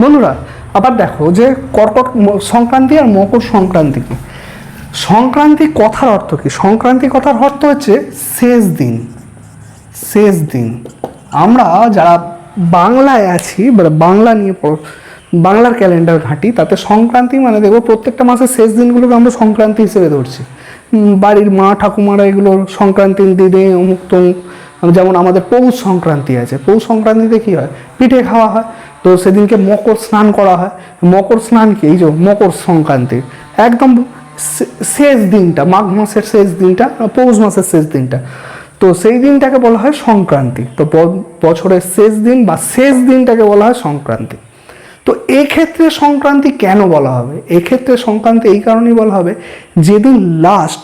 বন্ধুরা আবার দেখো যে কর্কট সংক্রান্তি আর মকর সংক্রান্তি কি। সংক্রান্তি কথার অর্থ কি? সংক্রান্তি কথার অর্থ হচ্ছে শেষ দিন। শেষ দিন আমরা যারা বাংলায় আছি বাংলা নিয়ে বাংলার ক্যালেন্ডার ঘাঁটি, তাতে সংক্রান্তি মানে দেখবো প্রত্যেকটা মাসের শেষ দিনগুলোকে আমরা সংক্রান্তি হিসেবে ধরছি। বাড়ির মা ঠাকুমারা এগুলো সংক্রান্তির দিনে অমুক তমুক, যেমন আমাদের পৌষ সংক্রান্তি আছে। পৌষ সংক্রান্তিতে কী হয়? পিঠে খাওয়া হয়। তো সেদিনকে মকর স্নান করা হয়। মকর স্নান কি? এই যে মকর সংক্রান্তি একদম শেষ দিনটা, মাঘ মাসের শেষ দিনটা, পৌষ মাসের শেষ দিনটা, তো সেই দিনটাকে বলা হয় সংক্রান্তি। তো বছরের শেষ দিন বা শেষ দিনটাকে বলা হয় সংক্রান্তি। তো এক্ষেত্রে সংক্রান্তি কেন বলা হবে? এক্ষেত্রে সংক্রান্তি এই কারণেই বলা হবে যেদিন লাস্ট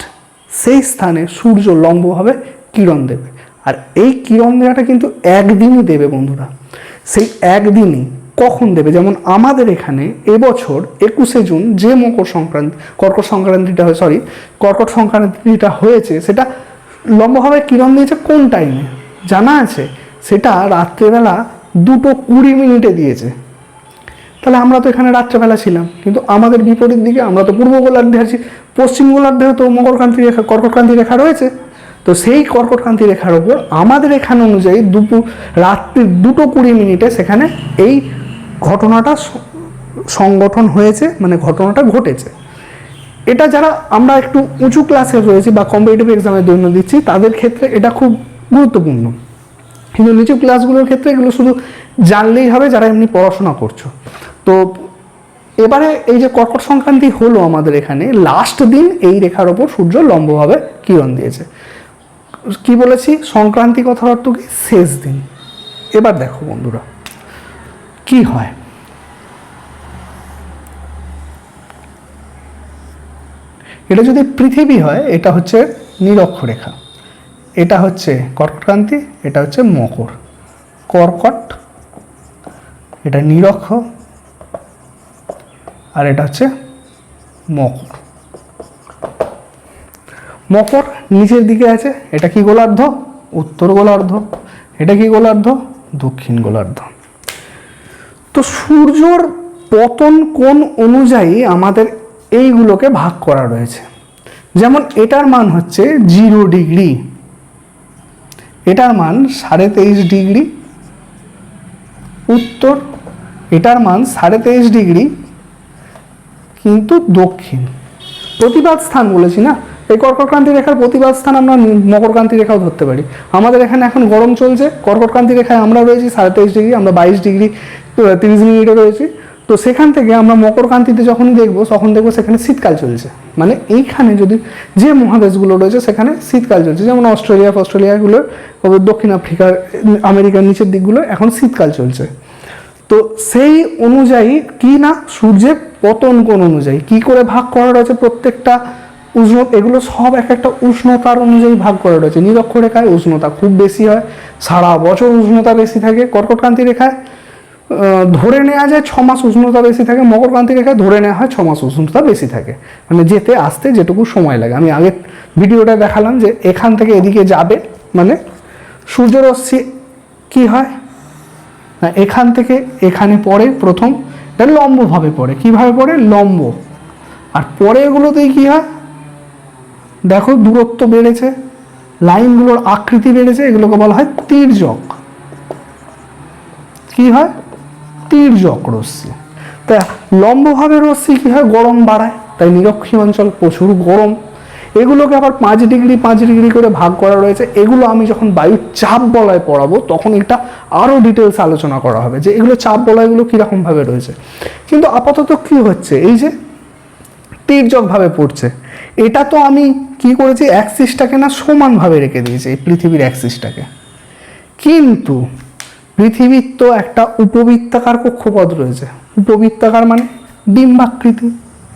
সেই স্থানে সূর্য লম্বভাবে কিরণ দেবে। আর এই কিরণ দেওয়াটা কিন্তু একদিনই দেবে বন্ধুরা। সেই একদিনই কখন দেবে? যেমন আমাদের এখানে এবছর 21শে জুন যে মকর সংক্রান্তি কর্কট সংক্রান্তিটা হয়েছে, সেটা লম্বভাবে কিরণ দিয়েছে কোন টাইমে জানা আছে? সেটা রাত্রেবেলা 2:20 দিয়েছে। তাহলে আমরা তো এখানে রাত্রেবেলা ছিলাম, কিন্তু আমাদের বিপরীত দিকে আমরা তো পূর্ব গোলার্ধে আছি, পশ্চিম গোলার্ধেও তো কর্কটক্রান্তি রেখা রয়েছে। তো সেই কর্কটক্রান্তি রেখার ওপর আমাদের এখানে অনুযায়ী রাত্রি 2:20 সেখানে এই ঘটনাটা সংগঠন হয়েছে, মানে ঘটনাটা ঘটেছে। এটা যারা আমরা একটু উঁচু ক্লাসে রয়েছি বা কম্পিটিটিভ এক্সামের জন্য দিচ্ছি, তাদের ক্ষেত্রে এটা খুব গুরুত্বপূর্ণ। কিন্তু নিচু ক্লাসগুলোর ক্ষেত্রে এগুলো শুধু জানলেই হবে যারা এমনি পড়াশোনা করছো। তো এবারে এই যে কর্কট সংক্রান্তি হলো আমাদের এখানে, লাস্ট দিন এই রেখার ওপর সূর্য লম্বভাবে কিরণ দিয়েছে। কি বলেছি? সংক্রান্তি কথার অর্থ কি? শেষ দিন। এবার দেখো বন্ধুরা কি হয়। এটা যদি পৃথিবী হয়, এটা হচ্ছে নিরক্ষরেখা, এটা হচ্ছে কর্কটক্রান্তি, এটা হচ্ছে মকর। কর্কট এটা নিরক্ষ, আর এটা হচ্ছে মকর। মকর নিচের দিকে আছে, এটা কি গোলার্ধ? উত্তর গোলার্ধ। এটা কি গোলার্ধ? দক্ষিণ গোলার্ধ। তো সূর্যর পতন কোণ অনুযায়ী আমাদের এইগুলোকে ভাগ করা রয়েছে। যেমন এটার মান হচ্ছে 0 ডিগ্রি, এটার মান 23.5 ডিগ্রি উত্তর, এটার মান 23.5 ডিগ্রি কিন্তু দক্ষিণ। প্রতিবাদ স্থান বলেছি না, এই কর্কটক্রান্তি রেখার প্রতিবাদ স্থান আমরা মকরক্রান্তি রেখাও ধরতে পারি। আমাদের এখানে এখন গরম চলছে, কর্কটক্রান্তি রেখায় আমরা রয়েছি 23.5 ডিগ্রি, আমরা 22 ডিগ্রি 30 মিনিটে রয়েছি। তো সেখান থেকে আমরা মকরক্রান্তিতে যখন দেখবো, তখন দেখবো সেখানে শীতকাল চলছে। মানে এইখানে যদি যে মহাদেশগুলো রয়েছে সেখানে শীতকাল চলছে, যেমন অস্ট্রেলিয়াগুলোর, দক্ষিণ আফ্রিকার, আমেরিকার নিচের দিকগুলো এখন শীতকাল চলছে। তো সেই অনুযায়ী কি না, সূর্যের পতন কোণ অনুযায়ী কি করে ভাগ করা রয়েছে প্রত্যেকটা এগুলো সব এক একটা উষ্ণতার অনুযায়ী ভাগ করা রয়েছে। নিরক্ষরেখায় উষ্ণতা খুব বেশি হয়, সারা বছর উষ্ণতা বেশি থাকে। কর্কটক্রান্তি রেখায় ধরে নেওয়া যায় 6 মাস উষ্ণতা বেশি থাকে, মকরক্রান্তি রেখায় ধরে নেওয়া হয় 6 মাস উষ্ণতা বেশি থাকে। মানে যেতে আসতে যেটুকু সময় লাগে। আমি আগের ভিডিওটা দেখালাম যে এখান থেকে এদিকে যাবে, মানে সূর্যরশ্মি কি হয় না, এখান থেকে এখানে পড়ে প্রথম, এটা লম্বভাবে পড়ে। কিভাবে পড়ে? লম্ব। আর পরে এগুলোতেই কি হয় দেখো, দূরত্ব বেড়েছে, লাইনগুলোর আকৃতি বেড়েছে, এগুলোকে বলা হয় তির্যক। কি হয়? তির্যক রশ্মি। তাই লম্বভাবে রশ্মি কি হয়? গরম বাড়ায়। তাই নিরক্ষীয় অঞ্চল প্রচুর গরম। এগুলোকে আবার 5 ডিগ্রি করে ভাগ করা রয়েছে। এগুলো আমি যখন বায়ুর চাপ বলয় পড়াবো তখন এটা আরও ডিটেলস আলোচনা করা হবে যে এগুলো চাপ বলয়গুলো কীরকমভাবে রয়েছে। কিন্তু আপাতত কি হচ্ছে, এই যে তির্যকভাবে পড়ছে, এটা তো আমি কি করেছি, অ্যাক্সিসটাকে না সমানভাবে রেখে দিয়েছি, এই পৃথিবীর অ্যাক্সিসটাকে। কিন্তু পৃথিবীর তো একটা উপবৃত্তাকার কক্ষপথ রয়েছে। উপবৃত্তাকার মানে ডিম্বাকৃতি।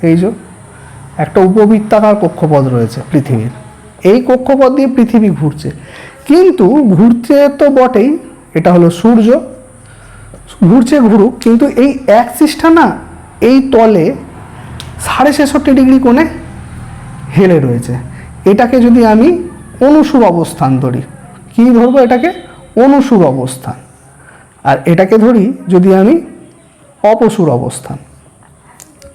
এই যে একটা উপবৃত্তাকার কক্ষপথ রয়েছে পৃথিবীর, এই কক্ষপথ দিয়ে পৃথিবী ঘুরছে। কিন্তু ঘুরছে তো বটেই, এটা হলো সূর্য, ঘুরছে ঘুরুক, কিন্তু এই অ্যাক্সিসটা না এই তলে 66.5 ডিগ্রি কোণে হেলে রয়েছে। এটাকে যদি আমি অনুসুর অবস্থান ধরি, কি ধরবো? এটাকে অনুসুর অবস্থান। আর এটাকে ধরি যদি আমি অপসূর অবস্থান।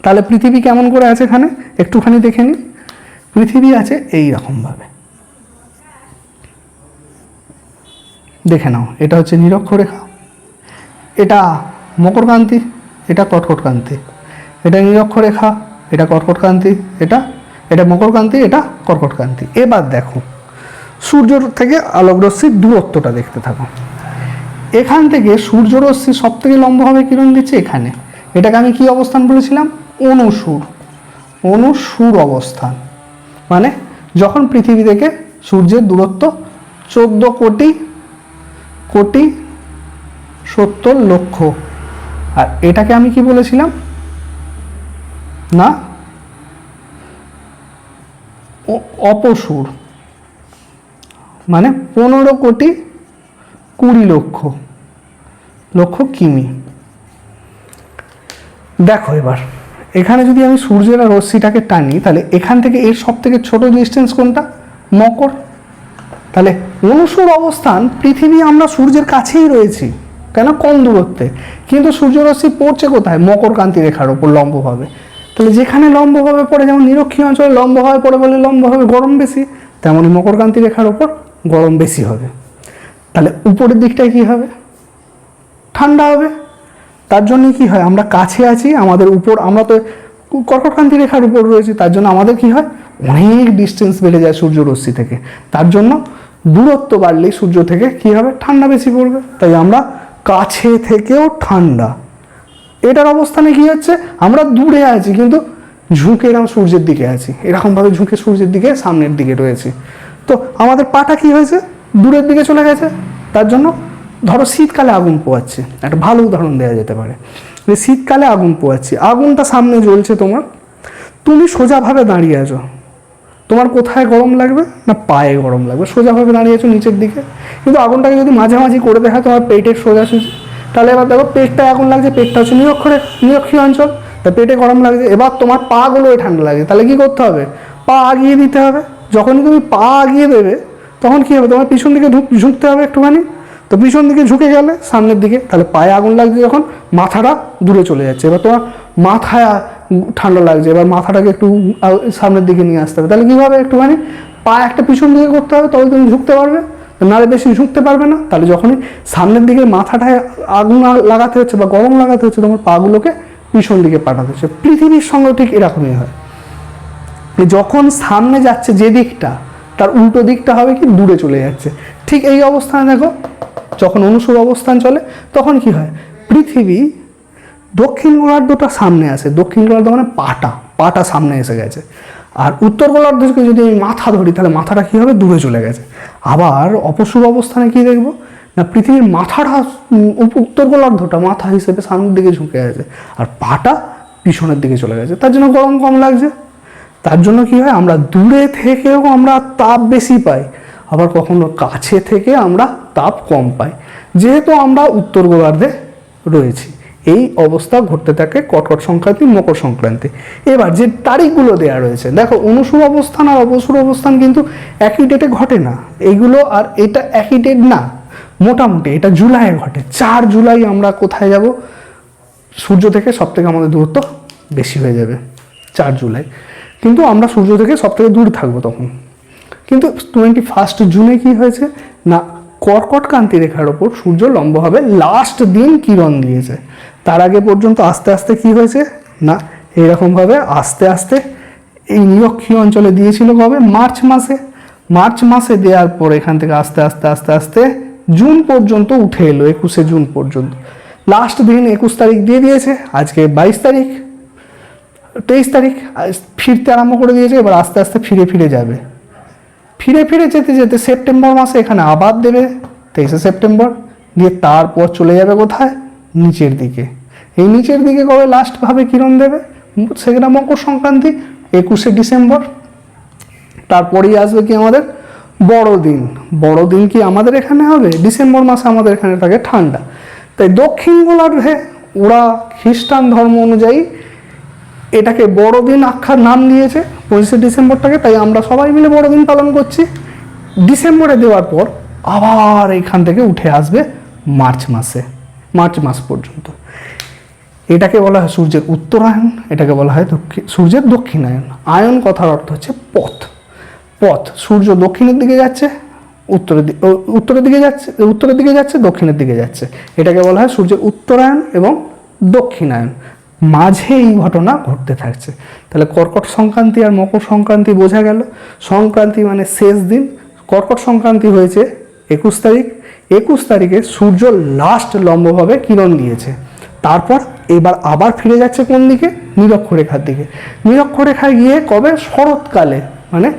তাহলে পৃথিবী কেমন করে আছে এখানে একটুখানি দেখে নিই। পৃথিবী আছে এই রকমভাবে, দেখে নাও। এটা হচ্ছে নিরক্ষরেখা, এটা মকরকান্তি, এটা কর্কটকান্তি, এটা নিরক্ষরেখা, এটা কর্কটকান্তি, এটা মকরকান্তি, এটা কর্কটকান্তি। এবার দেখো সূর্যর থেকে আলোকরশ্মির দূরত্বটা দেখতে থাকো। এখান থেকে সূর্যরশ্মি সব থেকে লম্বভাবে কিরণ দিচ্ছে এখানে, এটাকে আমি কি অবস্থান বলেছিলাম? অনুসূর অবস্থান। মানে যখন পৃথিবী থেকে সূর্যের দূরত্ব 14,70,00,000, আর এটাকে আমি কি বলেছিলাম না অপসূর, মানে 15,20,00,000 কিমি। দেখো এবার এখানে যদি আমি সূর্যের রশ্মিটাকে টানি, তাহলে এখান থেকে এর সব থেকে ছোট ডিস্টেন্স কোনটা? মকর। তাহলে অনুসূর অবস্থান, পৃথিবী আমরা সূর্যের কাছেই রয়েছি, কেন? কম দূরত্বে, কিন্তু সূর্যরশ্মি পড়ছে কোথায়? মকরকান্তি রেখার ওপর লম্বভাবে। তাহলে যেখানে লম্বভাবে পড়ে, যেমন নিরক্ষীয় অঞ্চলে লম্বভাবে পড়ে বলে লম্বভাবে গরম বেশি, তেমনই মকরকান্তি রেখার ওপর গরম বেশি হবে। তাহলে উপরের দিকটায় কি হবে? ঠান্ডা হবে। তার জন্য কি হয়, আমরা কাছে আছি, আমাদের উপর, আমরা তো কর্কটকান্তি রেখার উপর রয়েছি, তার জন্য আমাদের কি হয়, অনেক ডিস্টেন্স বেড়ে যায় সূর্যরশ্মি থেকে। তার জন্য দূরত্ব বাড়লেই সূর্য থেকে কি হবে, ঠান্ডা বেশি পড়বে। তাই আমরা কাছে থেকেও ঠান্ডা। এটার অবস্থানে কি হচ্ছে, আমরা দূরে আছি কিন্তু ঝুঁকে এরকম সূর্যের দিকে আছি, এরকমভাবে ঝুঁকে সূর্যের দিকে সামনের দিকে রয়েছে। তো আমাদের পাটা কি হয়েছে, দূরের দিকে চলে গেছে। তার জন্য ধরো শীতকালে আগুন পোয়াচ্ছে, একটা ভালো উদাহরণ দেওয়া যেতে পারে যে শীতকালে আগুন পোয়াচ্ছি, আগুনটা সামনে জ্বলছে তোমার, তুমি সোজাভাবে দাঁড়িয়ে আছো, তোমার কোথায় গরম লাগবে না পায়ে গরম লাগবে, সোজাভাবে দাঁড়িয়ে আছো নিচের দিকে। কিন্তু আগুনটাকে যদি মাঝামাঝি করে দেখা তোমার পেটের সোজাসুজি, তাহলে এবার দেখো পেটটায় আগুন লাগছে, পেটটা হচ্ছে নিরক্ষীয় অঞ্চল, তা পেটে গরম লাগছে। এবার তোমার পাগুলোই ঠান্ডা লাগছে, তাহলে কি করতে হবে, পা আগিয়ে দিতে হবে। যখনই তুমি পা আগিয়ে দেবে তখন কি হবে, তোমার পিছন দিকে ঝুঁকতে হবে একটুখানি। তো পিছন দিকে ঝুঁকে গেলে সামনের দিকে, তাহলে পায়ে আগুন লাগছে যখন, মাথাটা দূরে চলে যাচ্ছে। এবার তোমার মাথায় ঠান্ডা লাগছে, এবার মাথাটাকে একটু সামনের দিকে নিয়ে আসতে হবে। তাহলে কীভাবে, একটুখানি পা একটা পিছন দিকে করতে হবে, তবে তুমি ঝুঁকতে পারবে, নাহলে বেশি ঝুঁকতে পারবে না। তাহলে যখনই সামনের দিকে মাথাটায় আগুন লাগাতে হচ্ছে বা গরম লাগাতে হচ্ছে, তোমার পাগুলোকে পিছন দিকে পাঠাতে হচ্ছে। পৃথিবীর সঙ্গে ঠিক এরকমই হয়, যখন সামনে যাচ্ছে যে দিকটা, তার উল্টো দিকটা হবে কি, দূরে চলে যাচ্ছে। ঠিক এই অবস্থানে দেখো, যখন অনুসূর অবস্থান চলে তখন কি হয়, পৃথিবী দক্ষিণ গোলার্ধটা সামনে আসে, দক্ষিণ গোলার্ধ মানে পাটা সামনে এসে গেছে। আর উত্তর গোলার্ধকে যদি আমি মাথা ধরি, তাহলে মাথাটা কি হবে, দূরে চলে গেছে। আবার অপসূর অবস্থানে কি দেখবো না, পৃথিবীর মাথাটা উত্তর গোলার্ধটা মাথা হিসেবে সামনের দিকে ঝুঁকে আছে, আর পাটা পিছনের দিকে চলে গেছে। তার জন্য গরম কম লাগছে। তার জন্য কি হয়, আমরা দূরে থেকেও আমরা তাপ বেশি পাই, আবার কখনো কাছে থেকে আমরা তাপ কম পাই, যেহেতু আমরা উত্তর গোলার্ধে রয়েছি। এই অবস্থা ঘটতে থাকে কর্কট সংক্রান্তি, মকর সংক্রান্তি। এবার যে তারিখগুলো দেওয়া রয়েছে দেখো, অনুসূর অবস্থান আর অপসূর অবস্থান কিন্তু একই ডেটে ঘটে না। এইগুলো আর এটা একই ডেট না, মোটামুটি এটা জুলাইয়ে ঘটে। 4 জুলাই আমরা কোথায় যাব, সূর্য থেকে সব থেকে আমাদের দূরত্ব বেশি হয়ে যাবে 4 জুলাই, কিন্তু আমরা সূর্য থেকে সব থেকে দূর থাকবো তখন। কিন্তু 21 জুনে কি হয়েছে না, কর্কটকান্তি রেখার ওপর সূর্য লম্বভাবে লাস্ট দিন কিরণ দিয়েছে। তার আগে পর্যন্ত আস্তে আস্তে কি হয়েছে না, এইরকমভাবে আস্তে আস্তে এই নিরক্ষীয় অঞ্চলে দিয়েছিল কবে, মার্চ মাসে দেওয়ার পর এখান থেকে আস্তে আস্তে আস্তে আস্তে জুন পর্যন্ত উঠে এলো, 21 জুন পর্যন্ত। লাস্ট দিন 21 তারিখ দিয়ে দিয়েছে, আজকে 22 তারিখ, 23 তারিখ ফিরতে আরম্ভ করে দিয়েছে। এবার আস্তে আস্তে ফিরে যাবে, ফিরে যেতে যেতে সেপ্টেম্বর মাসে এখানে আবার দেবে 23 সেপ্টেম্বর, দিয়ে তারপর চলে যাবে কোথায়, নিচের দিকে। এই নিচের দিকে কবে লাস্টভাবে কিরণ দেবে, সেটা মকর সংক্রান্তি 21 ডিসেম্বর। তারপরেই আসবে কি আমাদের বড়দিন কি আমাদের এখানে হবে, ডিসেম্বর মাসে আমাদের এখানে থাকে ঠান্ডা। তাই দক্ষিণ গোলার্ধে ওরা খ্রিস্টান ধর্ম অনুযায়ী এটাকে বড়দিন আখ্যার নাম দিয়েছে 25 ডিসেম্বরটাকে। তাই আমরা সবাই মিলে বড়দিন পালন করছি। ডিসেম্বরে দেওয়ার পর আবার এখান থেকে উঠে আসবে মার্চ মাস পর্যন্ত। এটাকে বলা হয় সূর্যের উত্তরায়ণ, এটাকে বলা হয় সূর্যের দক্ষিণায়ন। আয়ন কথার অর্থ হচ্ছে পথ। পথ, সূর্য দক্ষিণের দিকে যাচ্ছে, উত্তরের দিকে যাচ্ছে, দক্ষিণের দিকে যাচ্ছে, এটাকে বলা হয় সূর্যের উত্তরায়ণ এবং দক্ষিণায়ন। মাঝে এই ঘটনা ঘটতে থাকছে। তাহলে কর্কট সংক্রান্তি আর মকর সংক্রান্তি বোঝা গেল। সংক্রান্তি মানে শেষ দিন। কর্কট সংক্রান্তি হয়েছে 21 তারিখ। 21 তারিখে সূর্য লাস্ট লম্বভাবে কিরণ দিয়েছে। তারপর এবার আবার ফিরে যাচ্ছে কোন দিকে? নিরক্ষরেখার দিকে। নিরক্ষরেখায় গিয়ে কবে? শরৎকালে, মানে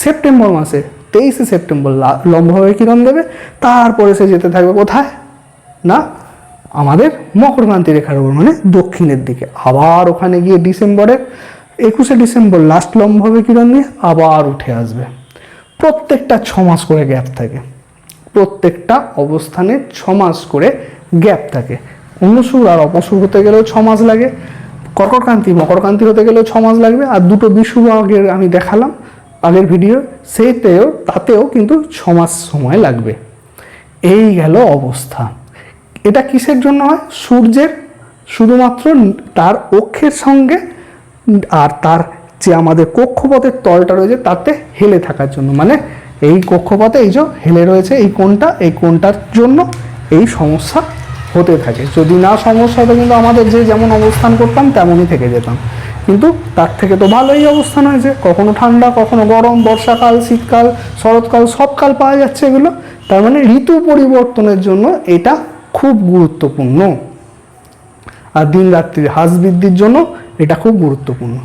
সেপ্টেম্বর মাসে 23শে সেপ্টেম্বর লম্বভাবে কিরণ দেবে। তারপরে সে যেতে থাকবে কোথায়? না আমাদের মকরক্রান্তি রেখার উপর, মানে দক্ষিণের দিকে। আবার ওখানে গিয়ে ডিসেম্বরে 21শে ডিসেম্বর লাস্ট লম্বভাবে কিরণ দিয়ে আবার উঠে আসবে। প্রত্যেকটা 6 মাস করে গ্যাপ থাকে, প্রত্যেকটা অবস্থানে 6 মাস করে গ্যাপ থাকে। অনুসুর আর অপসুর হতে গেলেও 6 মাস লাগে, কর্কটক্রান্তি মকরক্রান্তি হতে গেলেও 6 মাস লাগবে। আর দুটো বিষুব আগের আমি দেখালাম আগের ভিডিও, তাতেও কিন্তু 6 মাস সময় লাগবে। এই গেল অবস্থা। এটা কিসের জন্য হয়? সূর্যের শুধুমাত্র তার অক্ষের সঙ্গে আর তার যে আমাদের কক্ষপথের তলটা রয়েছে তাতে হেলে থাকার জন্য, মানে এই কক্ষপথে এই যে হেলে রয়েছে এই কোণটার জন্য এই সমস্যা হতে থাকে। যদি না সমস্যা হতো কিন্তু আমাদের যেমন অবস্থান করতাম তেমনই থেকে যেতাম। কিন্তু তার থেকে তো ভালোই অবস্থান হয়েছে, কখনো ঠান্ডা, কখনো গরম, বর্ষাকাল, শীতকাল, শরৎকাল, সব কাল পাওয়া যাচ্ছে এগুলো। তার মানে ঋতু পরিবর্তনের জন্য এটা খুব গুরুত্বপূর্ণ। আর দিন রাত্রির হ্রাস বৃদ্ধির জন্য এটা খুব গুরুত্বপূর্ণ।